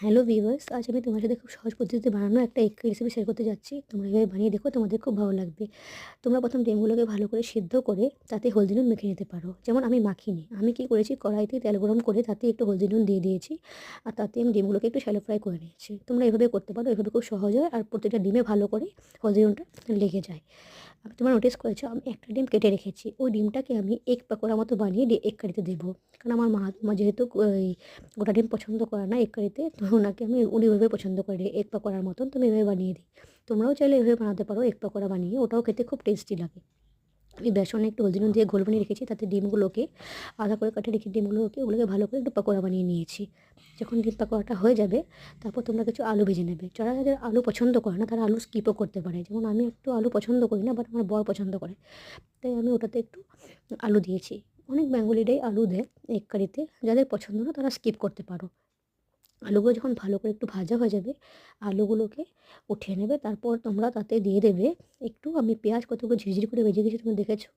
Hello viewers, আজ আমি তোমার সাথে খুব সহজ পদ্ধতিতে বানানো একটা এগ রেসিপি শেয়ার করতে যাচ্ছি। তোমরা এভাবে বানিয়ে দেখো, তোমাদের খুব ভালো লাগবে। তোমরা প্রথম ডিমগুলোকে ভালো করে সিদ্ধ করে তাতে হলদি নুন মেখে নিতে পারো। যেমন আমি মাখিনি, আমি কি করেছি, কড়াইতে তেল গরম করে তাতে একটু হলদি নুন দিয়ে দিয়েছি, আর তাতে আমি ডিমগুলোকে একটু শ্যালো ফ্রাই করে নিয়েছি। তোমরা এভাবে করতে পারো, এভাবে খুব সহজ হয় আর প্রত্যেকটা ডিমে ভালো করে হলদি নুনটা লেগে যায়। আমি তোমরা নোটিস করেছো, আমি একটা ডিম কেটে রেখেছি, ওই ডিমটাকে আমি এগ পাকোড়া মতো বানিয়ে এগ কারিতে দেবো। কারণ আমার মা যেহেতু ওই গোটা ডিম পছন্দ করে না এগ কারিতে, তো ওনাকে উনি ওইভাবে পছন্দ করে এগ পাকোড়ার মতন, তো আমি এভাবে বানিয়ে দিই। তোমরাও চাইলে এভাবে বানাতে পারো এগ পাকোড়া বানিয়ে, ওটাও খেতে খুব টেস্টি লাগে। আমি বেসনে একটু হলদি নুন দিয়ে ঘোল বানিয়ে রেখেছি, তাতে ডিমগুলোকে আধা করে কাটে রেখে ওগুলোকে ভালো করে একটু পাকোড়া বানিয়ে নিয়েছি। যখন ডিম পাকোড়াটা হয়ে যাবে, তারপর তোমরা কিছু আলু ভেজে নেবে। যারা যাদের আলু পছন্দ করে না তারা আলু স্কিপও করতে পারে। যেমন আমি একটু আলু পছন্দ করি না, বাট আমার বর পছন্দ করে, তাই আমি ওটাতে একটু আলু দিয়েছি। অনেক বেঙ্গলিরাই আলু দেয় এগ কারিতে, যাদের পছন্দ না তারা স্কিপ করতে পারো। আলুগুলো যখন ভালো করে একটু ভাজা হয়ে যাবে, আলুগুলোকে উঠিয়ে নেবে। তারপর তোমরা তাতে দিয়ে দেবে একটু, আমি পেঁয়াজ কতগুলো ঝিরিঝিরি করে ভেজে গেছি, তোমরা দেখেছো।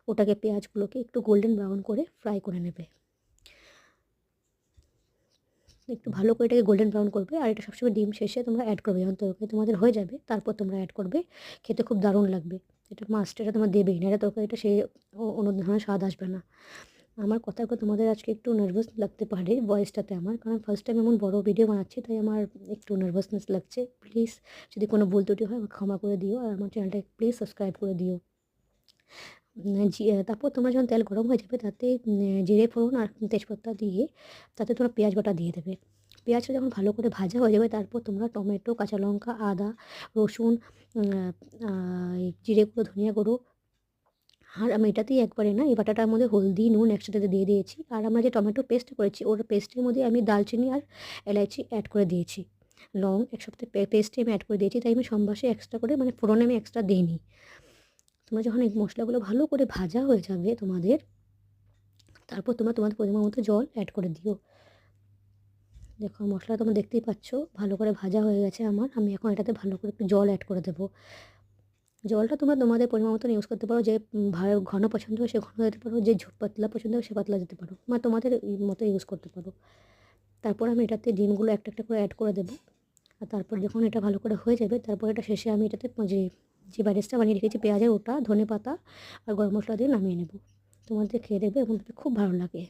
ওটাকে পেঁয়াজগুলোকে একটু গোল্ডেন ব্রাউন করে ফ্রাই করে নেবে। একটু ভালো করে এটাকে গোল্ডেন ব্রাউন করবে, আর এটা সবসময় ডিম শেষে তোমরা অ্যাড করবে। যখন তরকারি তোমাদের হয়ে যাবে তারপর তোমরা অ্যাড করবে, খেতে খুব দারুণ লাগবে। এটা মাস্ট, এটা তোমরা দেবেই, না এটা তরকারিটা সে অন্য ধরনের স্বাদ আসবে না। আমার কথার কথা তোমাদের আজকে একটু নার্ভাস লাগতে পারে ভয়েসটাতে আমার, কারণ ফার্স্ট টাইম এমন বড় ভিডিও বানাচ্ছি, তাই আমার একটু নার্ভাসনেস লাগছে। প্লিজ যদি কোনো ভুল ত্রুটি হয় আমাকে ক্ষমা করে দিও, আর আমার চ্যানেলটা প্লিজ সাবস্ক্রাইব করে দিও। তারপর তোমরা যখন তেল গরম হয়ে যাবে তাতে জিরে ফোড়ন আর তেজপাতা দিয়ে তাতে তোমরা পেঁয়াজ বাটা দিয়ে দেবে। পেঁয়াজটা যখন ভালো করে ভাজা হয়ে যাবে, তারপর তোমরা টমেটো, কাঁচা লঙ্কা, আদা, রসুন, জিরে গুঁড়ো, ধনিয়া গুঁড়ো, আর আমি এটাতেই একবারে না, এই বাটাটার মধ্যে হলদি নুন একসাথে দিয়ে দিয়েছি। আর আমরা যে টমেটো পেস্ট করেছি, ওর পেস্টের মধ্যে আমি দালচিনি আর এলাইচি অ্যাড করে দিয়েছি। লং একসাথে পেস্টে আমি অ্যাড করে দিয়েছি, তাই আমি সম্বাসে এক্সট্রা করে, মানে ফোড়নে আমি এক্সট্রা দিইনি। তোমরা যখন এই মশলাগুলো ভালো করে ভাজা হয়ে যাবে তোমাদের, তারপর তোমরা তোমাদের পরিমাণ মতো জল অ্যাড করে দিও। দেখো মশলা তোমরা দেখতেই পাচ্ছ ভালো করে ভাজা হয়ে গেছে আমার। আমি এখন এটাতে ভালো করে একটু জল অ্যাড করে দেবো। জলটা তোমরা তোমাদের পরিমাণ মতন ইউজ করতে পারো, যে ঘন পছন্দ হয় সে ঘন দিতে পারো, যে পাতলা পছন্দ হয় সে পাতলা দিতে পারো, বা তোমাদের মতো ইউজ করতে পারো। তারপর আমি এটাতে ডিমগুলো একটা একটা করে অ্যাড করে দেবো। আর তারপর যখন এটা ভালো করে হয়ে যাবে, তারপর এটা শেষে আমি এটাতে যে যে বারিশটা বানিয়ে রেখেছি পেঁয়াজের, ওটা ধনে পাতা আর গরম মশলা দিয়ে নামিয়ে নেব। তোমাদের খেয়ে দেখবে এবং খুব ভালো লাগে।